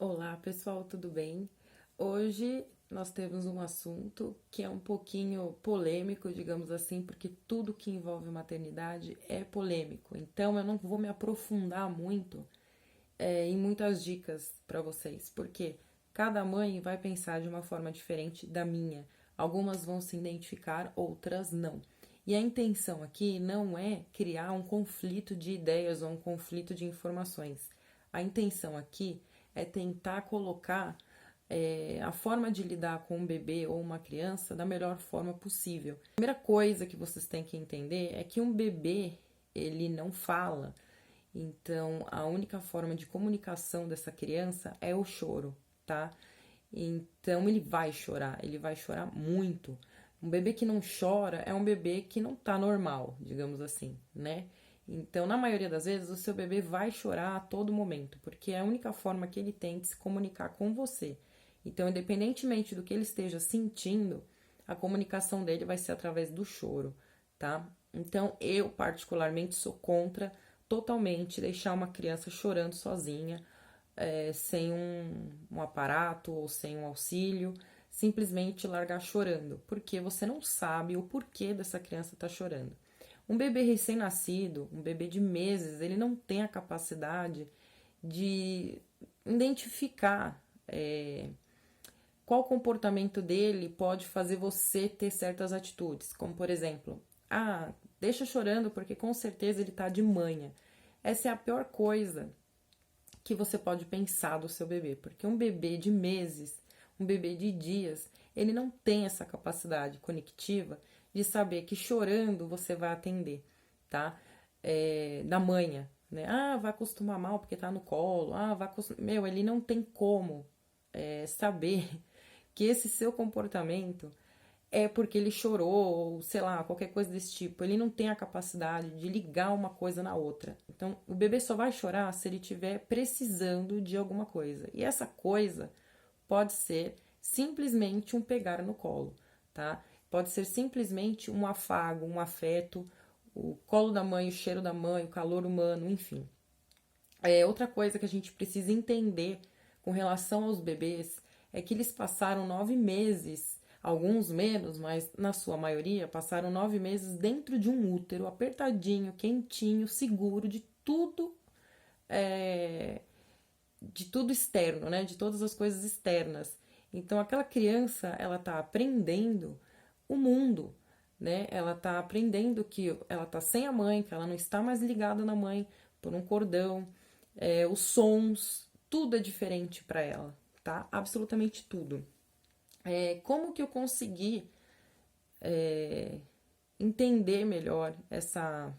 Olá, pessoal, tudo bem? Hoje nós temos um assunto que é um pouquinho polêmico, digamos assim, porque tudo que envolve maternidade é polêmico. Então eu não vou me aprofundar muito em muitas dicas para vocês, porque cada mãe vai pensar de uma forma diferente da minha. Algumas vão se identificar, outras não. E a intenção aqui não é criar um conflito de ideias ou um conflito de informações. A intenção aqui é tentar colocar a forma de lidar com um bebê ou uma criança da melhor forma possível. A primeira coisa que vocês têm que entender é que um bebê, ele não fala. Então, a única forma de comunicação dessa criança é o choro, tá? Então, ele vai chorar muito. Um bebê que não chora é um bebê que não tá normal, digamos assim, né? Então, na maioria das vezes, o seu bebê vai chorar a todo momento, porque é a única forma que ele tem de se comunicar com você. Então, independentemente do que ele esteja sentindo, a comunicação dele vai ser através do choro, tá? Então, eu particularmente sou contra totalmente deixar uma criança chorando sozinha, sem um aparato ou sem um auxílio, simplesmente largar chorando, porque você não sabe o porquê dessa criança estar chorando. Um bebê recém-nascido, um bebê de meses, ele não tem a capacidade de identificar qual comportamento dele pode fazer você ter certas atitudes, como por exemplo, deixa chorando porque com certeza ele tá de manha. Essa é a pior coisa que você pode pensar do seu bebê, porque um bebê de meses, um bebê de dias, ele não tem essa capacidade conectiva de saber que chorando você vai atender, tá? Da manha, né? Vai acostumar mal porque tá no colo, vai acostumar... Meu, ele não tem como saber que esse seu comportamento é porque ele chorou, ou sei lá, qualquer coisa desse tipo. Ele não tem a capacidade de ligar uma coisa na outra. Então, o bebê só vai chorar se ele estiver precisando de alguma coisa. E essa coisa pode ser simplesmente um pegar no colo, tá? Pode ser simplesmente um afago, um afeto, o colo da mãe, o cheiro da mãe, o calor humano, enfim. Outra coisa que a gente precisa entender com relação aos bebês é que eles passaram 9 meses, alguns menos, mas na sua maioria, passaram 9 meses dentro de um útero, apertadinho, quentinho, seguro é, de tudo externo, né? De todas as coisas externas. Então, aquela criança, ela tá aprendendo o mundo, né? Ela tá aprendendo que ela tá sem a mãe, que ela não está mais ligada na mãe por um cordão, os sons, tudo é diferente para ela, tá? Absolutamente tudo. Como que eu consegui entender melhor essa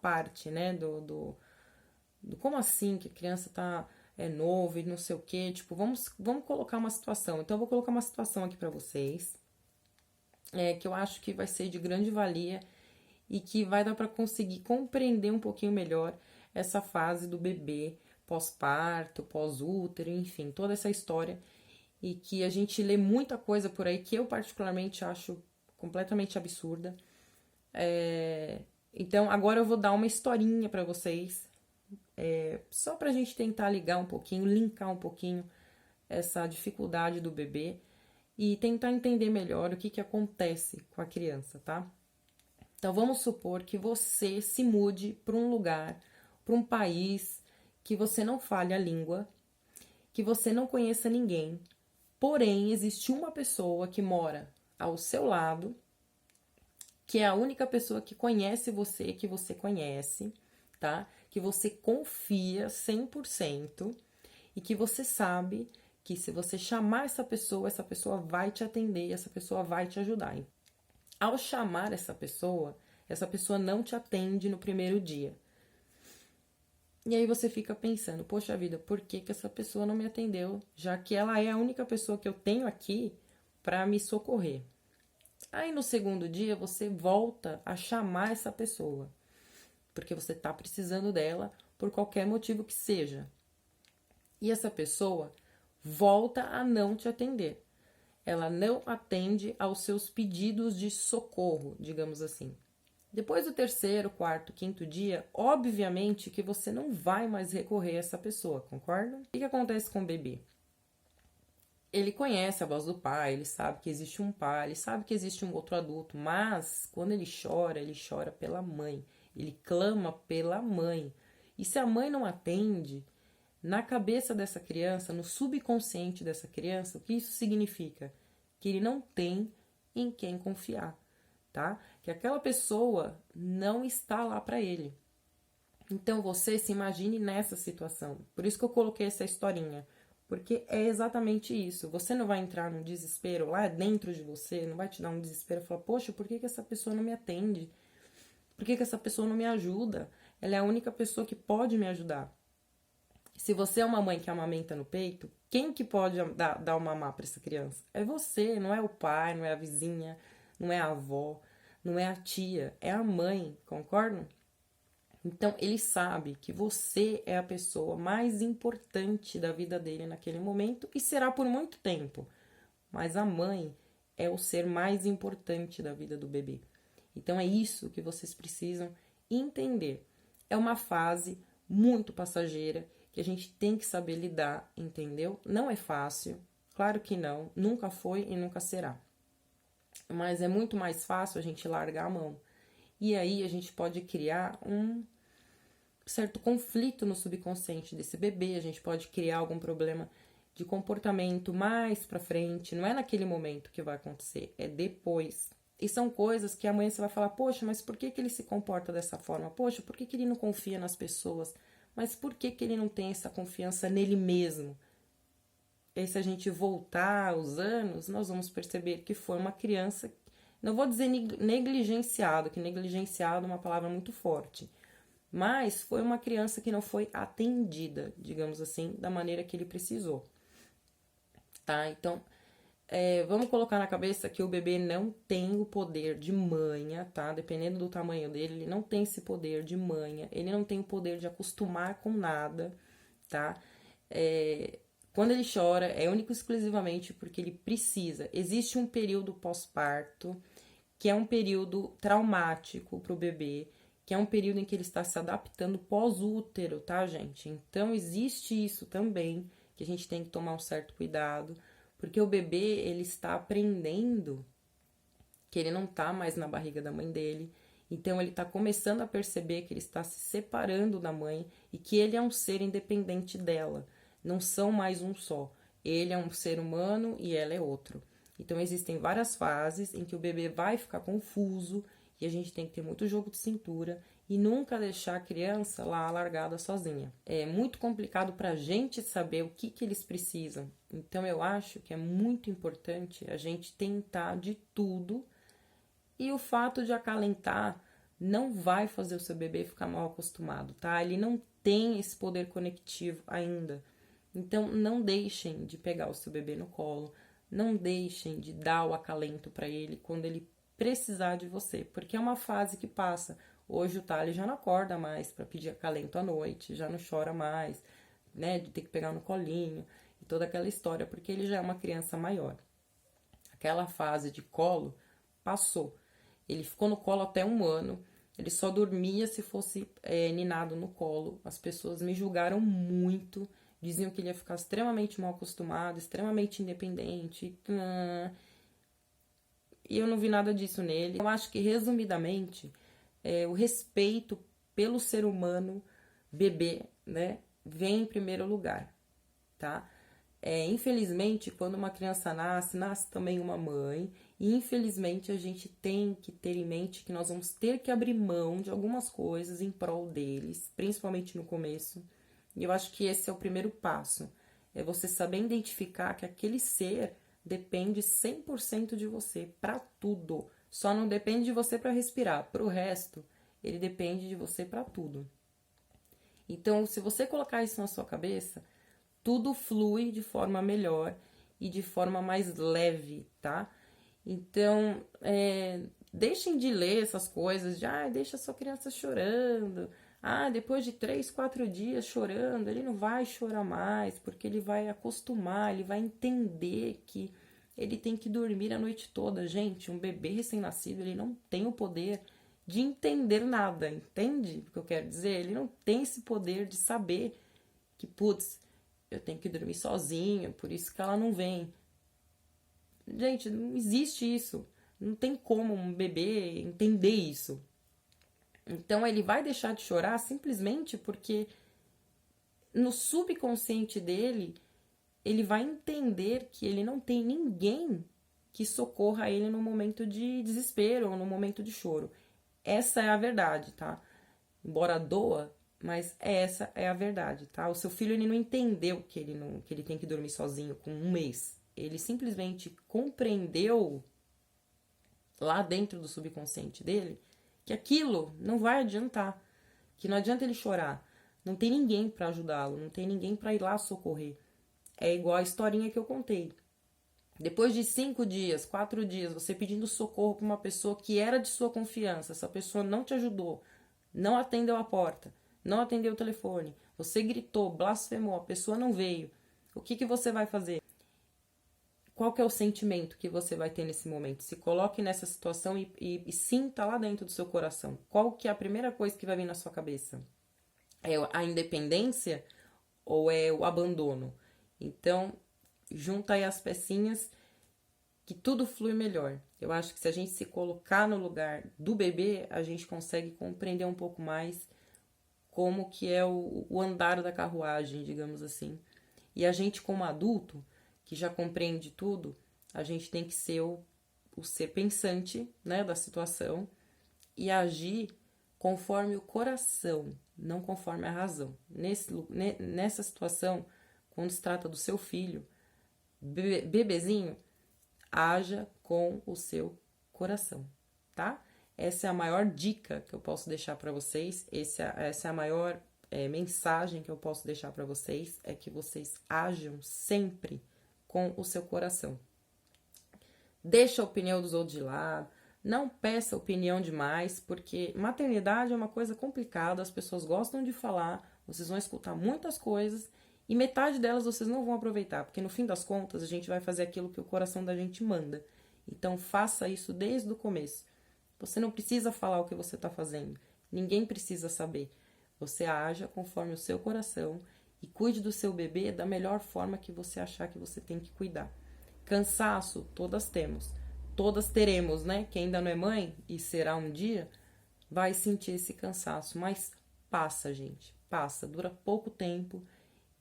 parte, né? Do como assim que a criança tá novo e não sei o quê. Tipo, vamos colocar uma situação. Então, eu vou colocar uma situação aqui para vocês, que eu acho que vai ser de grande valia e que vai dar para conseguir compreender um pouquinho melhor essa fase do bebê, pós-parto, pós-útero, enfim, toda essa história. E que a gente lê muita coisa por aí que eu particularmente acho completamente absurda. Então agora eu vou dar uma historinha para vocês, só pra gente tentar ligar um pouquinho, linkar um pouquinho essa dificuldade do bebê e tentar entender melhor o que que acontece com a criança, tá? Então vamos supor que você se mude para um lugar, para um país que você não fale a língua, que você não conheça ninguém, porém existe uma pessoa que mora ao seu lado, que é a única pessoa que conhece você, que você conhece, tá? Que você confia 100% e que você sabe que se você chamar essa pessoa vai te atender, essa pessoa vai te ajudar. Ao chamar essa pessoa não te atende no primeiro dia. E aí você fica pensando, poxa vida, por que que essa pessoa não me atendeu? Já que ela é a única pessoa que eu tenho aqui para me socorrer. Aí no segundo dia você volta a chamar essa pessoa, porque você tá precisando dela por qualquer motivo que seja. E essa pessoa volta a não te atender. Ela não atende aos seus pedidos de socorro, digamos assim. Depois do terceiro, quarto, quinto dia, obviamente que você não vai mais recorrer a essa pessoa, concorda? O que acontece com o bebê? Ele conhece a voz do pai, ele sabe que existe um pai, ele sabe que existe um outro adulto, mas quando ele chora pela mãe, ele clama pela mãe. E se a mãe não atende, na cabeça dessa criança, no subconsciente dessa criança, o que isso significa? Que ele não tem em quem confiar, tá? Que aquela pessoa não está lá para ele. Então você se imagine nessa situação. Por isso que eu coloquei essa historinha. Porque é exatamente isso. Você não vai entrar num desespero lá dentro de você, não vai te dar um desespero e falar, poxa, por que essa pessoa não me atende? Por que essa pessoa não me ajuda? Ela é a única pessoa que pode me ajudar. Se você é uma mãe que amamenta no peito, quem que pode dar o mamar para essa criança? É você, não é o pai, não é a vizinha, não é a avó, não é a tia, é a mãe, concordam? Então, ele sabe que você é a pessoa mais importante da vida dele naquele momento e será por muito tempo. Mas a mãe é o ser mais importante da vida do bebê. Então, é isso que vocês precisam entender. É uma fase muito passageira que a gente tem que saber lidar, entendeu? Não é fácil, claro que não, nunca foi e nunca será. Mas é muito mais fácil a gente largar a mão. E aí a gente pode criar um certo conflito no subconsciente desse bebê, a gente pode criar algum problema de comportamento mais pra frente, não é naquele momento que vai acontecer, é depois. E são coisas que amanhã você vai falar, poxa, mas por que ele se comporta dessa forma? Poxa, por que ele não confia nas pessoas? Mas por que ele não tem essa confiança nele mesmo? E aí, se a gente voltar aos anos, nós vamos perceber que foi uma criança, não vou dizer negligenciado, que negligenciado é uma palavra muito forte, mas foi uma criança que não foi atendida, digamos assim, da maneira que ele precisou, tá? Então, vamos colocar na cabeça que o bebê não tem o poder de manha, tá? Dependendo do tamanho dele, ele não tem esse poder de manha, ele não tem o poder de acostumar com nada, tá? Quando ele chora, é único e exclusivamente porque ele precisa. Existe um período pós-parto, que é um período traumático para o bebê, que é um período em que ele está se adaptando pós-útero, tá, gente? Então, existe isso também, que a gente tem que tomar um certo cuidado, porque o bebê, ele está aprendendo que ele não tá mais na barriga da mãe dele, então ele tá começando a perceber que ele está se separando da mãe e que ele é um ser independente dela, não são mais um só. Ele é um ser humano e ela é outro. Então existem várias fases em que o bebê vai ficar confuso e a gente tem que ter muito jogo de cintura e nunca deixar a criança lá largada sozinha. É muito complicado para a gente saber o que eles precisam. Então eu acho que é muito importante a gente tentar de tudo, e o fato de acalentar não vai fazer o seu bebê ficar mal acostumado, tá? Ele não tem esse poder conectivo ainda. Então não deixem de pegar o seu bebê no colo, não deixem de dar o acalento para ele quando ele precisar de você, porque é uma fase que passa. Hoje o Thales já não acorda mais para pedir acalento à noite, já não chora mais, né, de ter que pegar no colinho e toda aquela história, porque ele já é uma criança maior. Aquela fase de colo passou. Ele ficou no colo até 1 ano. Ele só dormia se fosse ninado no colo. As pessoas me julgaram muito. Diziam que ele ia ficar extremamente mal acostumado, extremamente independente. E eu não vi nada disso nele. Eu acho que, resumidamente, o respeito pelo ser humano bebê, né, vem em primeiro lugar, tá? Infelizmente, quando uma criança nasce, nasce também uma mãe, e infelizmente a gente tem que ter em mente que nós vamos ter que abrir mão de algumas coisas em prol deles, principalmente no começo. E eu acho que esse é o primeiro passo, é você saber identificar que aquele ser depende 100% de você para tudo. Só não depende de você para respirar, para o resto, ele depende de você para tudo. Então, se você colocar isso na sua cabeça, tudo flui de forma melhor e de forma mais leve, tá? Então, deixem de ler essas coisas de, deixa sua criança chorando, depois de 3, 4 dias chorando, ele não vai chorar mais, porque ele vai acostumar, ele vai entender que ele tem que dormir a noite toda. Gente, um bebê recém-nascido, ele não tem o poder de entender nada, entende o que eu quero dizer? Ele não tem esse poder de saber que, putz, eu tenho que dormir sozinho, por isso que ela não vem. Gente, não existe isso. Não tem como um bebê entender isso. Então ele vai deixar de chorar simplesmente porque no subconsciente dele ele vai entender que ele não tem ninguém que socorra ele no momento de desespero ou no momento de choro. Essa é a verdade, tá? Embora doa, mas essa é a verdade, tá? O seu filho ele não entendeu que ele tem que dormir sozinho com um mês. Ele simplesmente compreendeu lá dentro do subconsciente dele que aquilo não vai adiantar, que não adianta ele chorar. Não tem ninguém para ajudá-lo, não tem ninguém para ir lá socorrer. É igual a historinha que eu contei. Depois de 5 dias, 4 dias, você pedindo socorro para uma pessoa que era de sua confiança, essa pessoa não te ajudou, não atendeu a porta, não atendeu o telefone, você gritou, blasfemou, a pessoa não veio. O que você vai fazer? Qual que é o sentimento que você vai ter nesse momento? Se coloque nessa situação e sinta lá dentro do seu coração. Qual que é a primeira coisa que vai vir na sua cabeça? É a independência ou é o abandono? Então, junta aí as pecinhas que tudo flui melhor. Eu acho que se a gente se colocar no lugar do bebê, a gente consegue compreender um pouco mais como que é o andar da carruagem, digamos assim. E a gente, como adulto, que já compreende tudo, a gente tem que ser o ser pensante, né, da situação e agir conforme o coração, não conforme a razão. Nessa situação, quando se trata do seu filho, bebezinho, haja com o seu coração, tá? Essa é a maior dica que eu posso deixar para vocês. Essa é a maior mensagem que eu posso deixar para vocês, é que vocês ajam sempre com o seu coração. Deixa a opinião dos outros de lado, não peça opinião demais, porque maternidade é uma coisa complicada, as pessoas gostam de falar, vocês vão escutar muitas coisas e metade delas vocês não vão aproveitar, porque no fim das contas a gente vai fazer aquilo que o coração da gente manda. Então faça isso desde o começo. Você não precisa falar o que você está fazendo, ninguém precisa saber. Você haja conforme o seu coração e cuide do seu bebê da melhor forma que você achar que você tem que cuidar. Cansaço, todas temos. Todas teremos, né? Quem ainda não é mãe e será um dia, vai sentir esse cansaço. Mas passa, gente. Passa. Dura pouco tempo.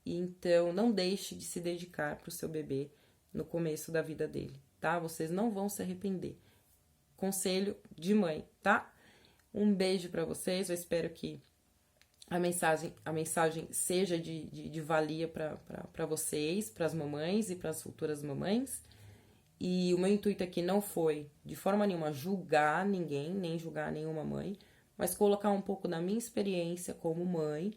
E então, não deixe de se dedicar para o seu bebê no começo da vida dele, tá? Vocês não vão se arrepender. Conselho de mãe, tá? Um beijo para vocês. Eu espero que a mensagem seja de valia para vocês, para as mamães e para as futuras mamães. E o meu intuito aqui não foi, de forma nenhuma, julgar ninguém, nem julgar nenhuma mãe, mas colocar um pouco da minha experiência como mãe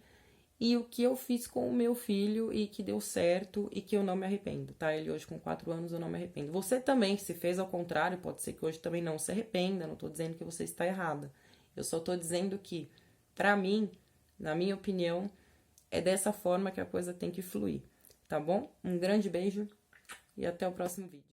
e o que eu fiz com o meu filho e que deu certo e que eu não me arrependo, tá? Ele hoje com 4 anos, eu não me arrependo. Você também, se fez ao contrário, pode ser que hoje também não se arrependa, não tô dizendo que você está errada. Eu só tô dizendo que, pra mim, na minha opinião, é dessa forma que a coisa tem que fluir, tá bom? Um grande beijo e até o próximo vídeo.